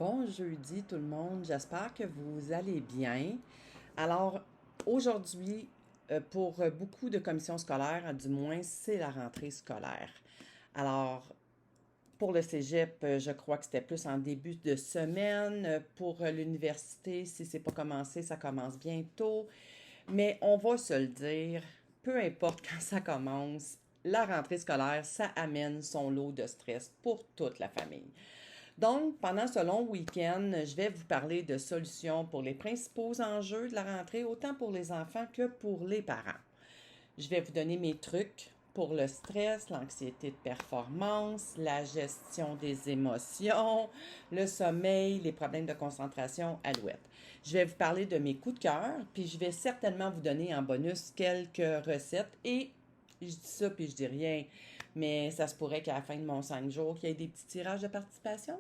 Bon jeudi tout le monde, j'espère que vous allez bien. Alors aujourd'hui, pour beaucoup de commissions scolaires, du moins c'est la rentrée scolaire. Alors pour le cégep, je crois que c'était plus en début de semaine. Pour l'université, si c'est pas commencé, ça commence bientôt. Mais on va se le dire, peu importe quand ça commence, la rentrée scolaire, ça amène son lot de stress pour toute la famille. Donc, pendant ce long week-end, je vais vous parler de solutions pour les principaux enjeux de la rentrée, autant pour les enfants que pour les parents. Je vais vous donner mes trucs pour le stress, l'anxiété de performance, la gestion des émotions, le sommeil, les problèmes de concentration, alouette. Je vais vous parler de mes coups de cœur, puis je vais certainement vous donner en bonus quelques recettes et je dis ça puis je dis rien, mais ça se pourrait qu'à la fin de mon 5 jours, qu'il y ait des petits tirages de participation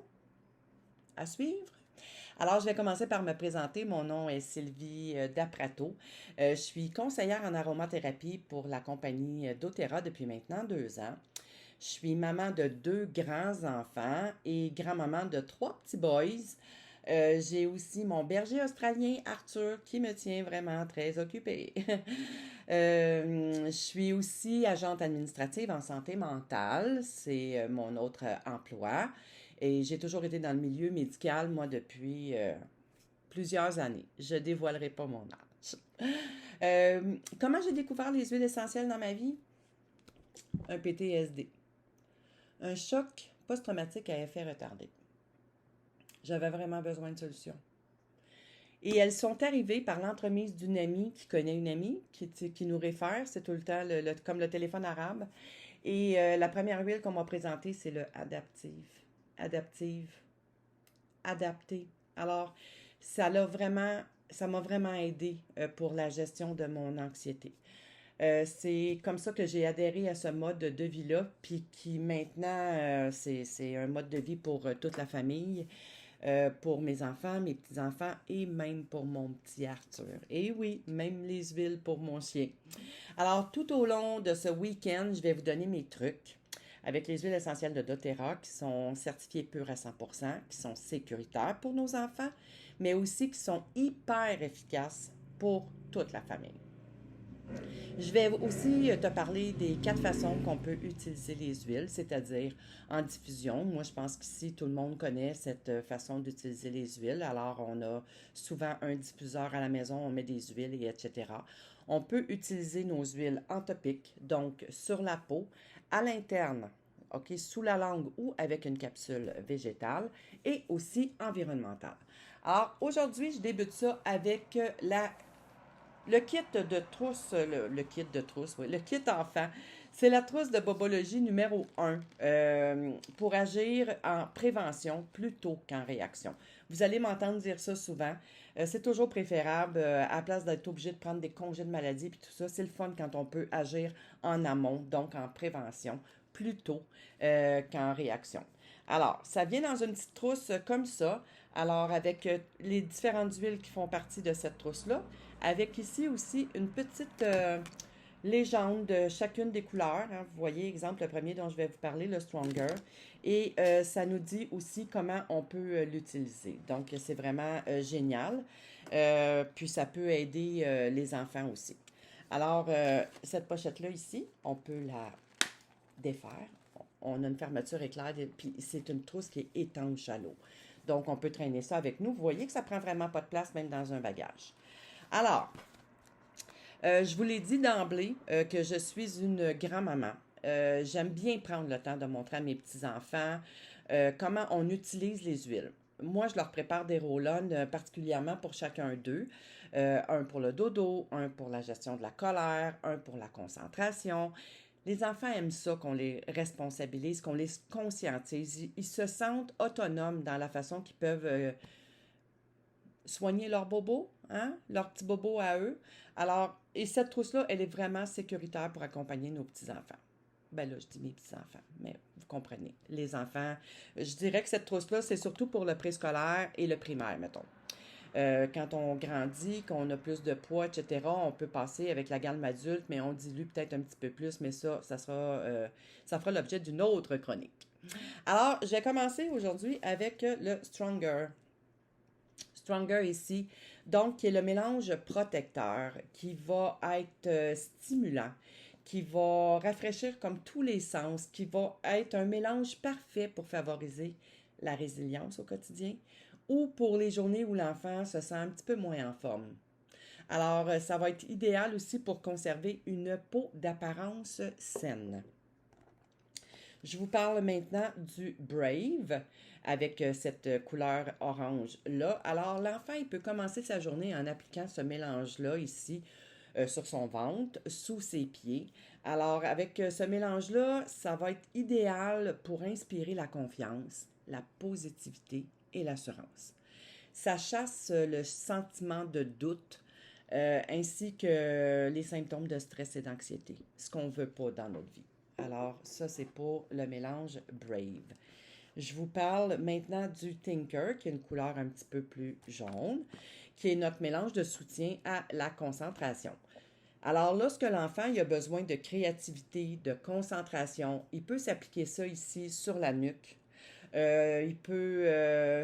à suivre. Alors, je vais commencer par me présenter. Mon nom est Sylvie Daprato. Je suis conseillère en aromathérapie pour la compagnie doTERRA depuis maintenant 2 ans. Je suis maman de 2 grands-enfants et grand-maman de 3 petits boys. J'ai aussi mon berger australien Arthur qui me tient vraiment très occupée. Je suis aussi agente administrative en santé mentale. C'est mon autre emploi. Et j'ai toujours été dans le milieu médical, moi, depuis plusieurs années. Je ne dévoilerai pas mon âge. Comment j'ai découvert les huiles essentielles dans ma vie? Un PTSD. Un choc post-traumatique à effet retardé. J'avais vraiment besoin de solutions. Et elles sont arrivées par l'entremise d'une amie qui connaît une amie, qui nous réfère. C'est tout le temps comme le téléphone arabe. Et la première huile qu'on m'a présentée, c'est le adaptive. Adaptive. Adapté. Alors, ça m'a vraiment aidé pour la gestion de mon anxiété. C'est comme ça que j'ai adhéré à ce mode de vie-là, puis qui maintenant, c'est un mode de vie pour toute la famille, pour mes enfants, mes petits-enfants et même pour mon petit Arthur. Et oui, même les huiles pour mon chien. Alors, tout au long de ce week-end, je vais vous donner mes trucs avec les huiles essentielles de doTERRA qui sont certifiées pures à 100%, qui sont sécuritaires pour nos enfants, mais aussi qui sont hyper efficaces pour toute la famille. Je vais aussi te parler des 4 façons qu'on peut utiliser les huiles, c'est-à-dire en diffusion. Moi, je pense qu'ici, tout le monde connaît cette façon d'utiliser les huiles. Alors, on a souvent un diffuseur à la maison, on met des huiles, et etc. On peut utiliser nos huiles en topique, donc sur la peau, à l'interne, OK, sous la langue ou avec une capsule végétale, et aussi environnementale. Alors, aujourd'hui, je débute ça avec le kit de trousse, le kit de trousse, oui, le kit enfant. C'est la trousse de bobologie numéro 1 pour agir en prévention plutôt qu'en réaction. Vous allez m'entendre dire ça souvent. C'est toujours préférable, à la place d'être obligé de prendre des congés de maladie et tout ça, c'est le fun quand on peut agir en amont, donc en prévention, plutôt qu'en réaction. Alors, ça vient dans une petite trousse comme ça. Alors, avec les différentes huiles qui font partie de cette trousse-là, avec ici aussi une petite légende de chacune des couleurs. Hein. Vous voyez, exemple, le premier dont je vais vous parler, le Stronger. Et ça nous dit aussi comment on peut l'utiliser. Donc, c'est vraiment génial. Puis, ça peut aider les enfants aussi. Alors, cette pochette-là ici, on peut la défaire. On a une fermeture éclair, puis c'est une trousse qui est étanche à l'eau. Donc, on peut traîner ça avec nous. Vous voyez que ça prend vraiment pas de place, même dans un bagage. Alors, je vous l'ai dit d'emblée que je suis une grand-maman. J'aime bien prendre le temps de montrer à mes petits-enfants comment on utilise les huiles. Moi, je leur prépare des roll-on particulièrement pour chacun d'eux. Un pour le dodo, un pour la gestion de la colère, un pour la concentration. Les enfants aiment ça qu'on les responsabilise, qu'on les conscientise. Ils se sentent autonomes dans la façon qu'ils peuvent soigner leur bobo, hein? Leur petit bobo à eux. Alors, et cette trousse-là, elle est vraiment sécuritaire pour accompagner nos petits-enfants. Ben là, je dis mes petits-enfants, mais vous comprenez. Les enfants, je dirais que cette trousse-là, c'est surtout pour le préscolaire et le primaire, mettons. Quand on grandit, qu'on a plus de poids, etc., on peut passer avec la gamme adulte, mais on dilue peut-être un petit peu plus, mais ça fera l'objet d'une autre chronique. Alors, je vais commencer aujourd'hui avec le Stronger. Stronger ici, donc qui est le mélange protecteur, qui va être stimulant, qui va rafraîchir comme tous les sens, qui va être un mélange parfait pour favoriser la résilience au quotidien ou pour les journées où l'enfant se sent un petit peu moins en forme. Alors, ça va être idéal aussi pour conserver une peau d'apparence saine. Je vous parle maintenant du Brave avec cette couleur orange-là. Alors, l'enfant, il peut commencer sa journée en appliquant ce mélange-là ici sur son ventre, sous ses pieds. Alors, avec ce mélange-là, ça va être idéal pour inspirer la confiance, la positivité et l'assurance. Ça chasse le sentiment de doute ainsi que les symptômes de stress et d'anxiété, ce qu'on ne veut pas dans notre vie. Alors, ça, c'est pour le mélange Brave. Je vous parle maintenant du Tinker, qui a une couleur un petit peu plus jaune, qui est notre mélange de soutien à la concentration. Alors, lorsque l'enfant il a besoin de créativité, de concentration, il peut s'appliquer ça ici sur la nuque. Il peut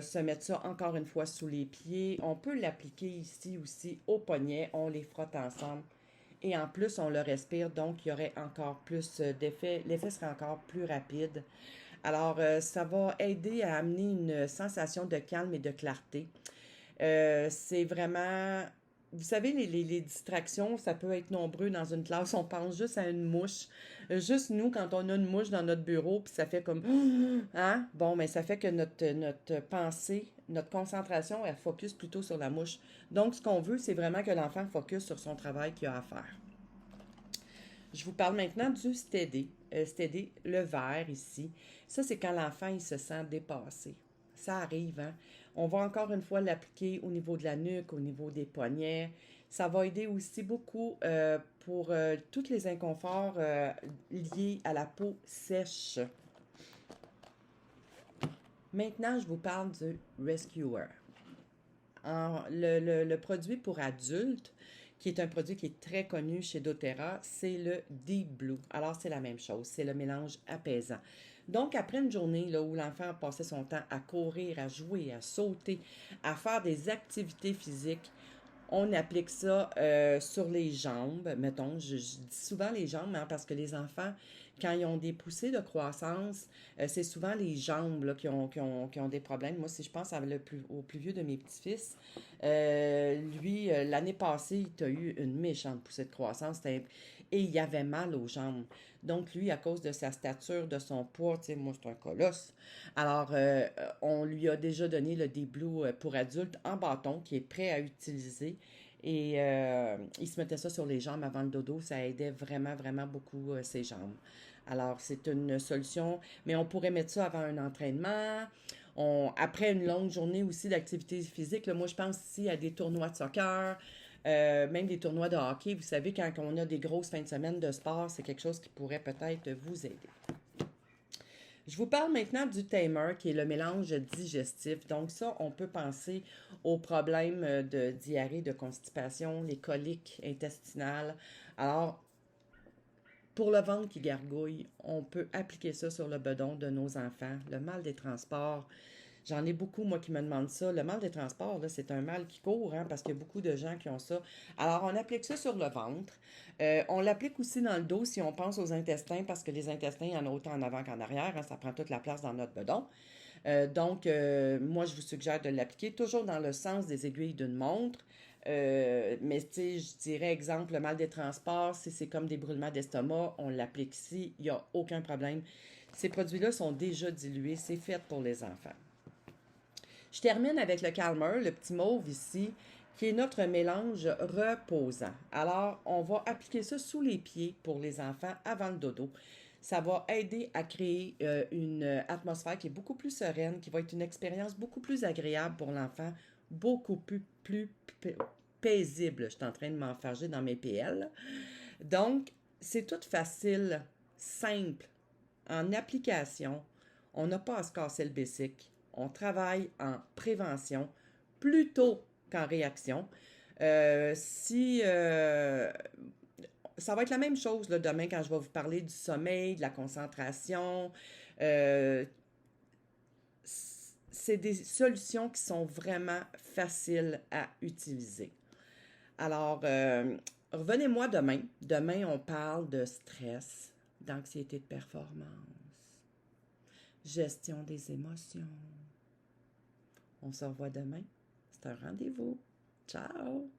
se mettre ça encore une fois sous les pieds. On peut l'appliquer ici aussi au poignet. On les frotte ensemble. Et en plus, on le respire, donc il y aurait encore plus d'effet. L'effet serait encore plus rapide. Alors, ça va aider à amener une sensation de calme et de clarté. C'est vraiment... Vous savez, les distractions, ça peut être nombreux dans une classe. On pense juste à une mouche. Juste nous, quand on a une mouche dans notre bureau, puis ça fait comme... Hein? Bon, mais ça fait que notre pensée, notre concentration, elle focus plutôt sur la mouche. Donc, ce qu'on veut, c'est vraiment que l'enfant focus sur son travail qu'il a à faire. Je vous parle maintenant du Steady. Steady, le vert ici. Ça, c'est quand l'enfant, il se sent dépassé. Ça arrive, hein? On va encore une fois l'appliquer au niveau de la nuque, au niveau des poignets. Ça va aider aussi beaucoup pour tous les inconforts liés à la peau sèche. Maintenant, je vous parle du Rescuer. Le produit pour adultes, qui est un produit qui est très connu chez doTERRA, c'est le Deep Blue. Alors, c'est la même chose, c'est le mélange apaisant. Donc, après une journée là, où l'enfant a passé son temps à courir, à jouer, à sauter, à faire des activités physiques, on applique ça sur les jambes. Mettons, je dis souvent les jambes, hein, parce que les enfants, quand ils ont des poussées de croissance, c'est souvent les jambes là, qui ont des problèmes. Moi, si je pense au plus vieux de mes petits-fils, lui, l'année passée, il a eu une méchante poussée de croissance et il avait mal aux jambes. Donc, lui, à cause de sa stature, de son poids, tu sais, moi, c'est un colosse. Alors, on lui a déjà donné le D-Blue pour adultes en bâton qui est prêt à utiliser. Et il se mettait ça sur les jambes avant le dodo. Ça aidait vraiment, vraiment beaucoup ses jambes. Alors, c'est une solution, mais on pourrait mettre ça avant un entraînement. Après une longue journée aussi d'activité physique, là, moi, je pense ici à des tournois de soccer, même des tournois de hockey. Vous savez, quand on a des grosses fins de semaine de sport, c'est quelque chose qui pourrait peut-être vous aider. Je vous parle maintenant du Tamer, qui est le mélange digestif. Donc ça, on peut penser aux problèmes de diarrhée, de constipation, les coliques intestinales. Alors, pour le ventre qui gargouille, on peut appliquer ça sur le bedon de nos enfants. Le mal des transports, j'en ai beaucoup, moi, qui me demandent ça. Le mal des transports, là, c'est un mal qui court, hein, parce qu'il y a beaucoup de gens qui ont ça. Alors, on applique ça sur le ventre. On l'applique aussi dans le dos si on pense aux intestins, parce que les intestins, il y en a autant en avant qu'en arrière. Hein, ça prend toute la place dans notre bedon. Moi, je vous suggère de l'appliquer toujours dans le sens des aiguilles d'une montre. Mais tu sais, je dirais, exemple, le mal des transports, si c'est comme des brûlements d'estomac, on l'applique ici, il n'y a aucun problème. Ces produits-là sont déjà dilués, c'est fait pour les enfants. Je termine avec le Calmer, le petit mauve ici, qui est notre mélange reposant. Alors, on va appliquer ça sous les pieds pour les enfants avant le dodo. Ça va aider à créer une atmosphère qui est beaucoup plus sereine, qui va être une expérience beaucoup plus agréable pour l'enfant, beaucoup plus paisible. Je suis en train de m'enfarger dans mes PL. Donc, c'est tout facile, simple, en application. On n'a pas à se casser le bessic. On travaille en prévention plutôt qu'en réaction. Si ça va être la même chose là, demain quand je vais vous parler du sommeil, de la concentration. Euh, c'est des solutions qui sont vraiment faciles à utiliser. Alors, revenez-moi demain. Demain, on parle de stress, d'anxiété de performance, gestion des émotions. On se revoit demain. C'est un rendez-vous. Ciao!